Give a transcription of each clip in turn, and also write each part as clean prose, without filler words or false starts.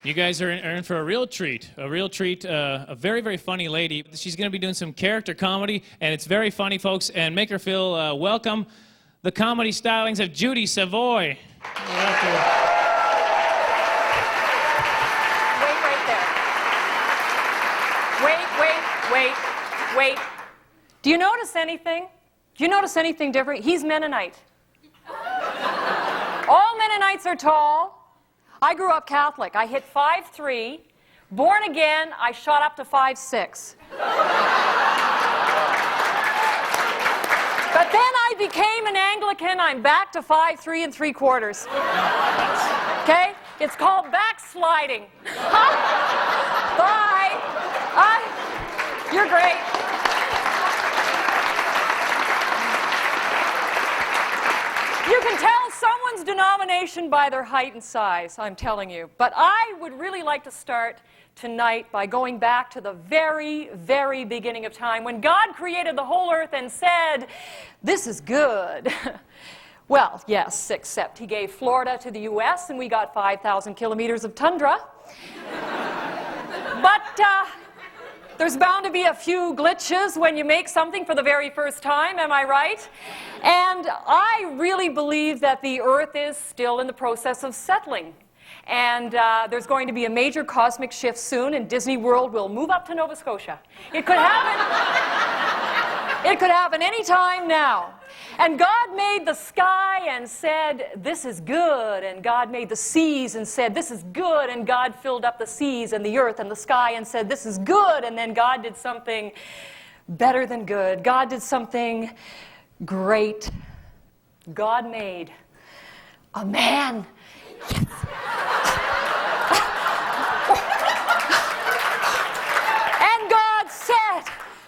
You guys are in for a real treat. A very, very funny lady. She's going to be doing some character comedy, and it's very funny, folks, and make her feel welcome. The comedy stylings of Judy Savoy. Wait right there. Wait. Do you notice anything? Do you notice anything different? He's Mennonite. All Mennonites are tall. I grew up Catholic. I hit 5'3". Born again, I shot up to 5'6". But then I became an Anglican. I'm back to 5'3 3/4". Okay? It's called backsliding. Bye. You're great. You can tell someone's denomination by their height and size, I'm telling you. But I would really like to start tonight by going back to the very, very beginning of time, when God created the whole earth and said, "This is good." Well, yes, except he gave Florida to the U.S., and we got 5,000 kilometers of tundra. But there's bound to be a few glitches when you make something for the very first time, am I right? And I really believe that the Earth is still in the process of settling. And there's going to be a major cosmic shift soon, and Disney World will move up to Nova Scotia. It could happen. It could happen any time now. And God made the sky and said, "This is good." And God made the seas and said, "This is good." And God filled up the seas and the earth and the sky and said, "This is good." And then God did something better than good. God did something great. God made a man. Yes. And God said,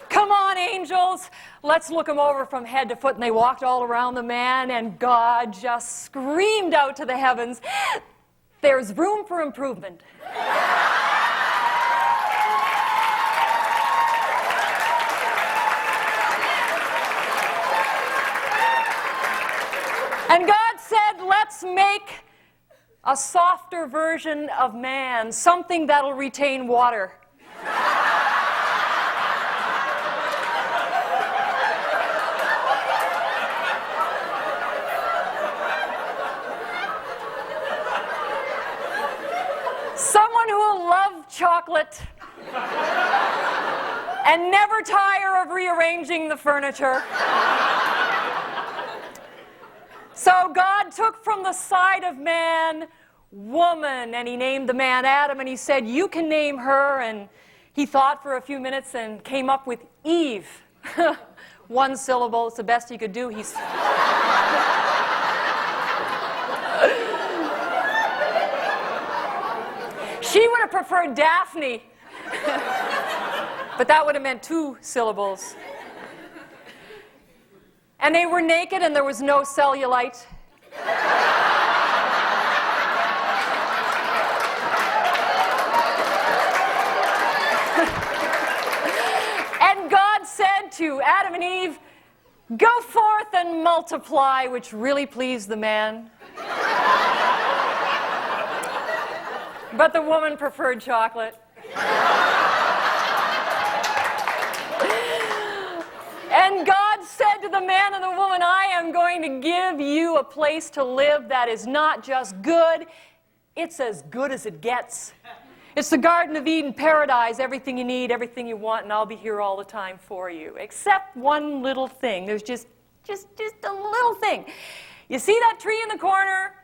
"Come on, angels, let's look him over from head to foot." And they walked all around the man, and God just screamed out to the heavens, "There's room for improvement." And God said, "Let's make a softer version of man, something that'll retain water." Someone who will love chocolate and never tire of rearranging the furniture. So God took from the side of man woman, and he named the man Adam, and he said, "You can name her." And he thought for a few minutes and came up with Eve. One syllable, it's the best he could do. She would have preferred Daphne, but that would have meant 2 syllables. And they were naked, and there was no cellulite. And God said to Adam and Eve, "Go forth and multiply," which really pleased the man. But the woman preferred chocolate. And God said to the man and the woman, "I am going to give you a place to live that is not just good, it's as good as it gets. It's the Garden of Eden, paradise, everything you need, everything you want, and I'll be here all the time for you." Except one little thing. There's just a little thing. You see that tree in the corner?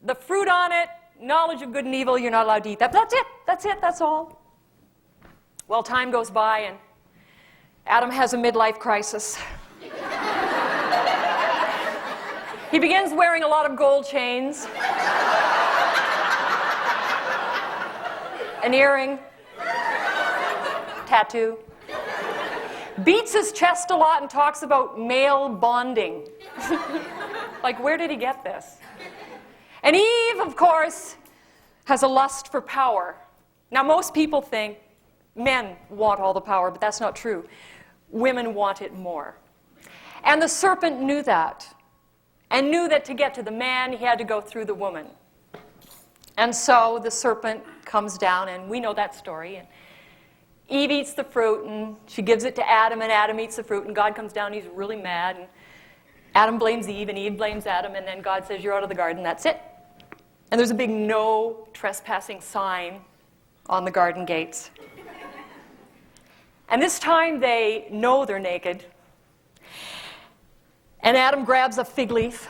The fruit on it, knowledge of good and evil, you're not allowed to eat that. That's it, that's all. Well, time goes by, and Adam has a midlife crisis. He begins wearing a lot of gold chains, an earring, tattoo, beats his chest a lot and talks about male bonding. Like, where did he get this? And Eve, of course, has a lust for power. Now, most people think men want all the power, but that's not true. Women want it more. And the serpent knew that, and knew that to get to the man, he had to go through the woman. And so the serpent comes down, and we know that story. And Eve eats the fruit, and she gives it to Adam, and Adam eats the fruit, and God comes down, and he's really mad. And Adam blames Eve, and Eve blames Adam, and then God says, you're out of the garden, that's it. And there's a big no trespassing sign on the garden gates. And this time they know they're naked. And Adam grabs a fig leaf.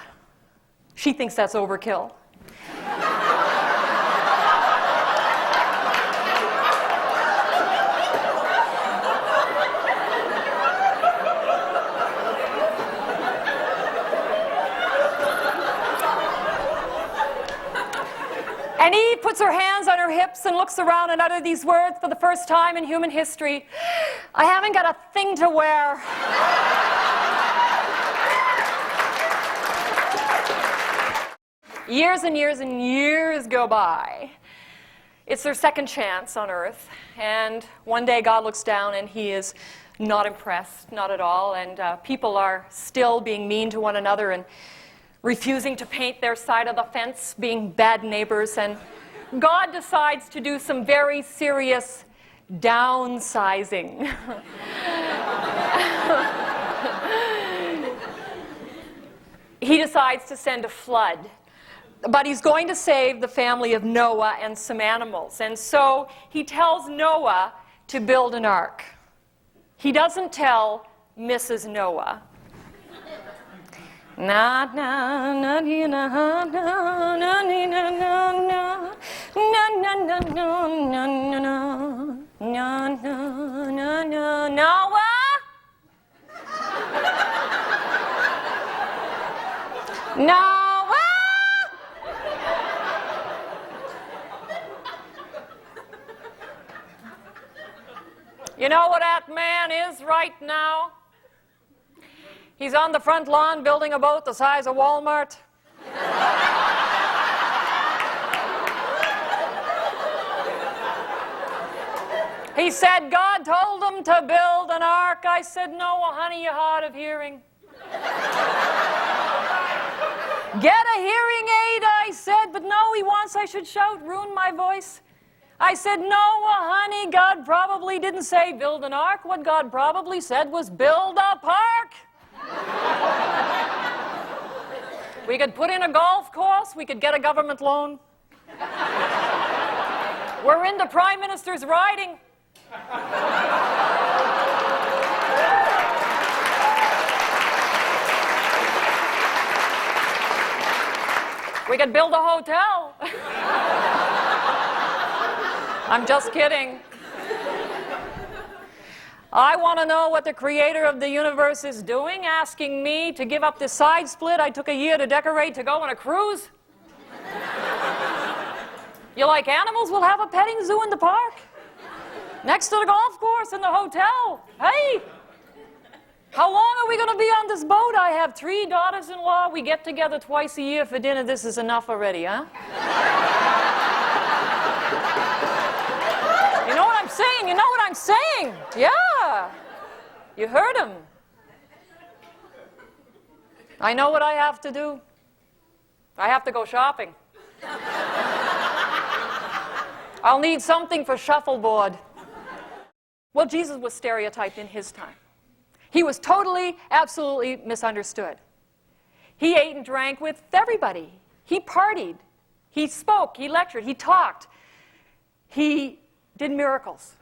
She thinks that's overkill. And Eve puts her hands on her hips and looks around and utters these words for the first time in human history. I haven't got a thing to wear. Years and years and years go by. It's their second chance on earth. And one day God looks down and he is not impressed, not at all. And people are still being mean to one another and refusing to paint their side of the fence, being bad neighbors. And God decides to do some very serious downsizing. He decides to send a flood. But he's going to save the family of Noah and some animals. And so he tells Noah to build an ark. He doesn't tell Mrs. Noah. Na na na na na na na na na na na na na Noah? Noah? You know what that man is right now? He's on the front lawn building a boat the size of Walmart. He said God told him to build an ark. I said, Noah, honey, you're hard of hearing. Get a hearing aid, I said, but no, he wants I should shout, ruin my voice. I said, Noah, honey, God probably didn't say build an ark. What God probably said was build a park. We could put in a golf course. We could get a government loan. We're in the Prime Minister's riding. We could build a hotel. I'm just kidding. I want to know what the creator of the universe is doing, asking me to give up this side split I took a year to decorate to go on a cruise. You like animals? We'll have a petting zoo in the park. Next to the golf course and the hotel. Hey, how long are we going to be on this boat? I have 3 daughters-in-law. We get together twice a year for dinner. This is enough already, huh? You know what I'm saying? You know what I'm saying? Yeah. You heard him. I know what I have to do. I have to go shopping. I'll need something for shuffleboard. Well, Jesus was stereotyped in his time. He was totally, absolutely misunderstood. He ate and drank with everybody. He partied. He spoke. He lectured. He talked. He did miracles.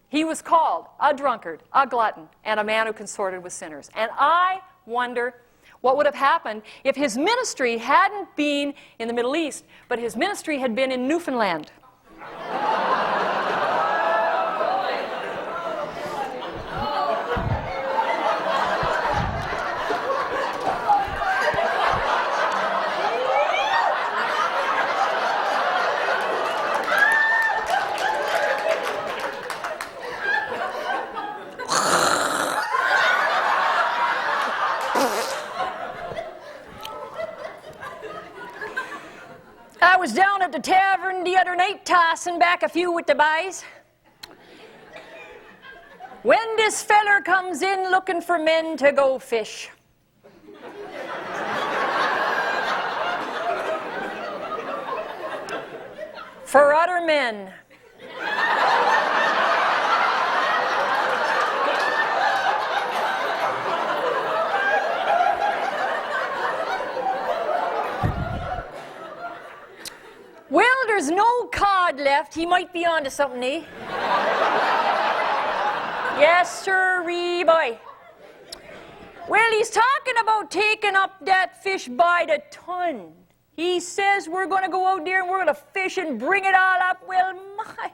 He was called a drunkard, a glutton, and a man who consorted with sinners. And I wonder what would have happened if his ministry hadn't been in the Middle East, but his ministry had been in Newfoundland. I was down at the tavern the other night tossing back a few with the boys. When this feller comes in looking for men to go fish. men. Well, there's no cod left. He might be onto something, eh? Yes, sirree, boy. Well, he's talking about taking up that fish by the ton. He says we're going to go out there and we're going to fish and bring it all up. Well, my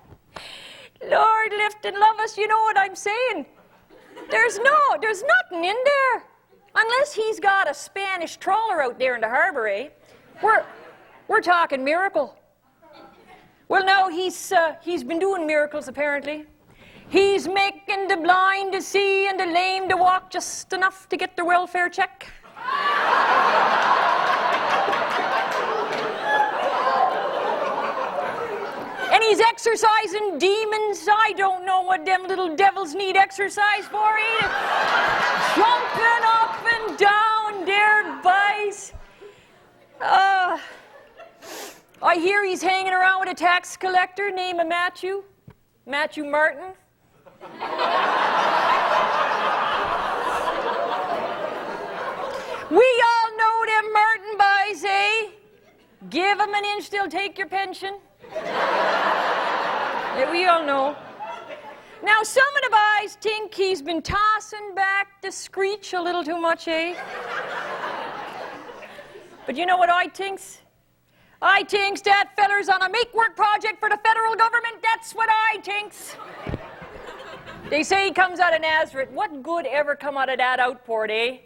Lord, lift and love us, you know what I'm saying? There's nothing in there. Unless he's got a Spanish trawler out there in the harbor, eh? We're talking miracle. Well, no, he's been doing miracles, apparently. He's making the blind to see and the lame to walk just enough to get their welfare check. And he's exorcising demons. I don't know what them little devils need exercise for either. Jumping up and down their boys. I hear he's hanging around with a tax collector named Matthew Martin. We all know them Martin boys, eh? Give them an inch, they'll take your pension. Yeah, we all know. Now, some of the boys think he's been tossing back the screech a little too much, eh? But you know what I thinks? I thinks that feller's on a make-work project for the federal government. That's what I thinks. They say he comes out of Nazareth. What good ever come out of that outport, eh?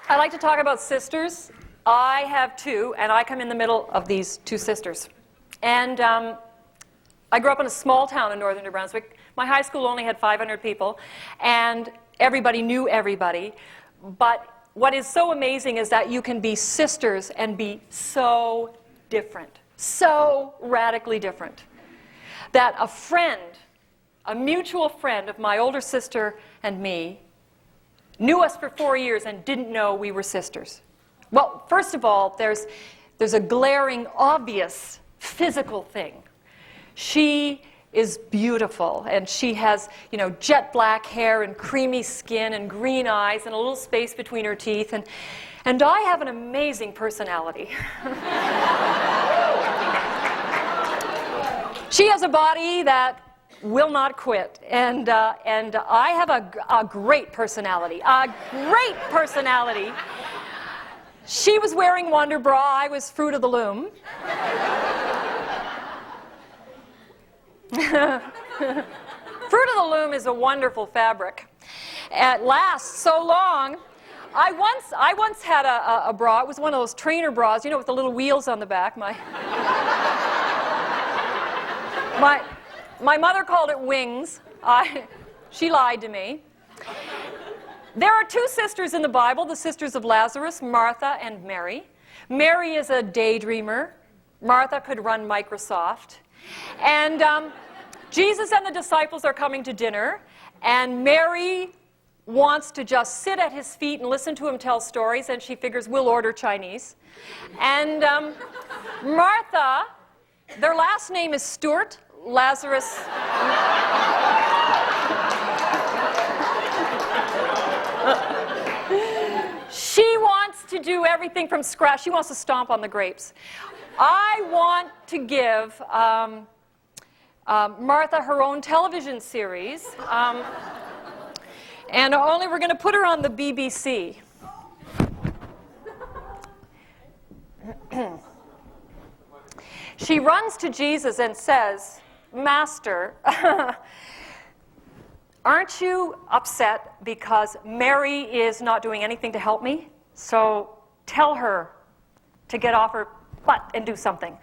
I like to talk about sisters. I have two, and I come in the middle of these two sisters. And I grew up in a small town in northern New Brunswick. My high school only had 500 people, and everybody knew everybody. But what is so amazing is that you can be sisters and be so different, so radically different, that a friend, a mutual friend of my older sister and me, knew us for 4 years and didn't know we were sisters. Well, first of all, there's a glaring, obvious physical thing. She is beautiful, and she has, jet black hair and creamy skin and green eyes and a little space between her teeth, and I have an amazing personality. She has a body that will not quit, and I have a great personality, She was wearing Wonder Bra, I was Fruit of the Loom. Fruit of the Loom is a wonderful fabric. It lasts so long. I once had a bra. It was one of those trainer bras, with the little wheels on the back. My mother called it wings. She lied to me. There are two sisters in the Bible, the sisters of Lazarus, Martha and Mary. Mary is a daydreamer. Martha could run Microsoft. And Jesus and the disciples are coming to dinner, and Mary wants to just sit at his feet and listen to him tell stories, and she figures we'll order Chinese. And Martha, their last name is Stewart, Lazarus. She wants to do everything from scratch. She wants to stomp on the grapes. I want to give Martha her own television series, and only we're going to put her on the BBC. She runs to Jesus and says, "Master, aren't you upset because Mary is not doing anything to help me? So tell her to get off her butt and do something."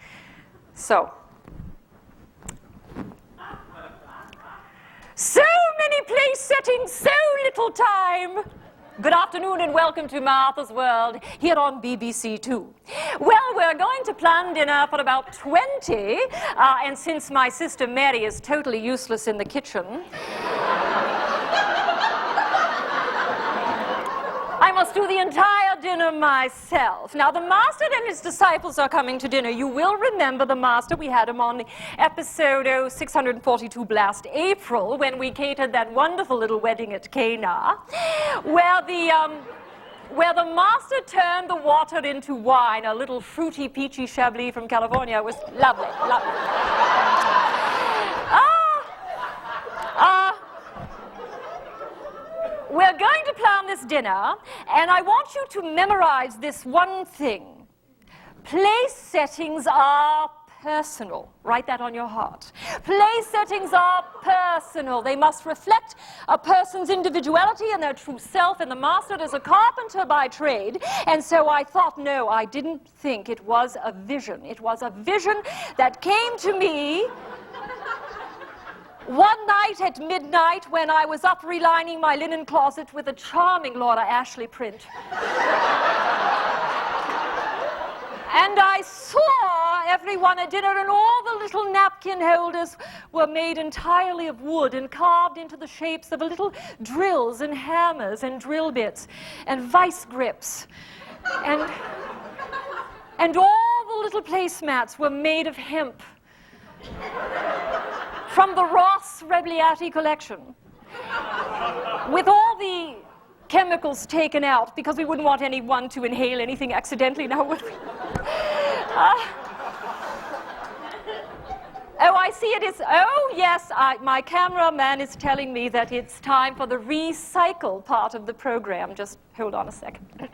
So many place settings, so little time. Good afternoon and welcome to Martha's World here on BBC Two. Well, we're going to plan dinner for about 20, and since my sister Mary is totally useless in the kitchen, I'm must do the entire dinner myself. Now, the master and his disciples are coming to dinner. You will remember the master. We had him on the episode 642 last April when we catered that wonderful little wedding at Cana, where the master turned the water into wine, a little fruity, peachy Chablis from California. It was lovely, lovely. We're going to plan this dinner, and I want you to memorize this one thing. Place settings are personal. Write that on your heart. Place settings are personal. They must reflect a person's individuality and their true self, and the master is a carpenter by trade. And so I thought, no, I didn't think it was a vision. It was a vision that came to me one night at midnight when I was up relining my linen closet with a charming Laura Ashley print. And I saw everyone at dinner, and all the little napkin holders were made entirely of wood and carved into the shapes of little drills and hammers and drill bits and vice grips. And all the little placemats were made of hemp from the Ross Rebliati collection, with all the chemicals taken out, because we wouldn't want anyone to inhale anything accidentally, now would we? Oh, I see it is. Oh, yes, my cameraman is telling me that it's time for the recycle part of the program. Just hold on a second.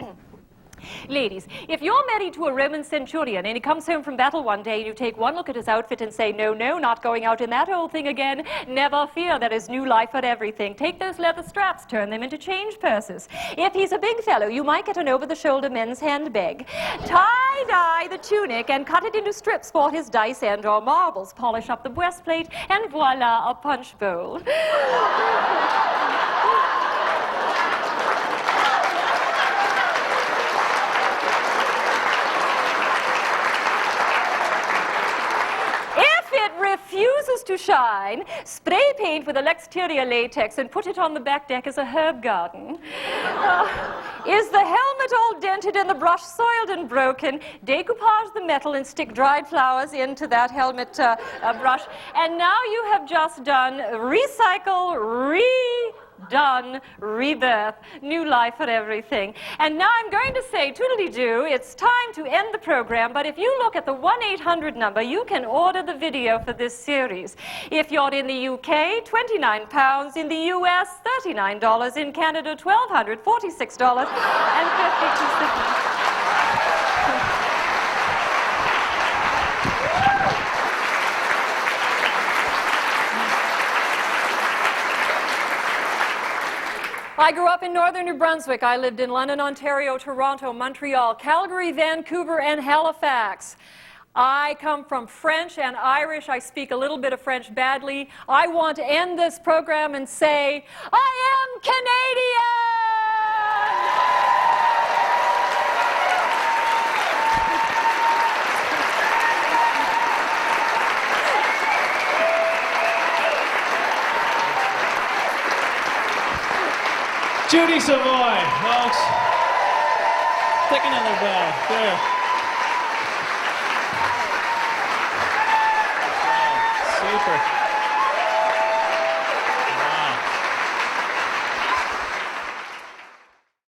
Ladies, if you're married to a Roman centurion and he comes home from battle one day and you take one look at his outfit and say, no, no, not going out in that old thing again, never fear, there is new life at everything. Take those leather straps, turn them into change purses. If he's a big fellow, you might get an over-the-shoulder men's handbag. Tie-dye the tunic and cut it into strips for his dice and or marbles. Polish up the breastplate and voila, a punch bowl. Refuses to shine, spray paint with exterior latex and put it on the back deck as a herb garden. Is the helmet all dented and the brush soiled and broken? Decoupage the metal and stick dried flowers into that helmet brush. And now you have just done recycle, redone, rebirth, new life for everything. And now I'm going to say, toodly-doo, it's time to end the program, but if you look at the 1-800 number, you can order the video for this series. If you're in the UK, £29, in the US, $39, in Canada, $1,246.52. I grew up in northern New Brunswick. I lived in London, Ontario, Toronto, Montreal, Calgary, Vancouver, and Halifax. I come from French and Irish. I speak a little bit of French badly. I want to end this program and say, I am Canadian! Judy Savoy, folks. Take another bow. There. Super.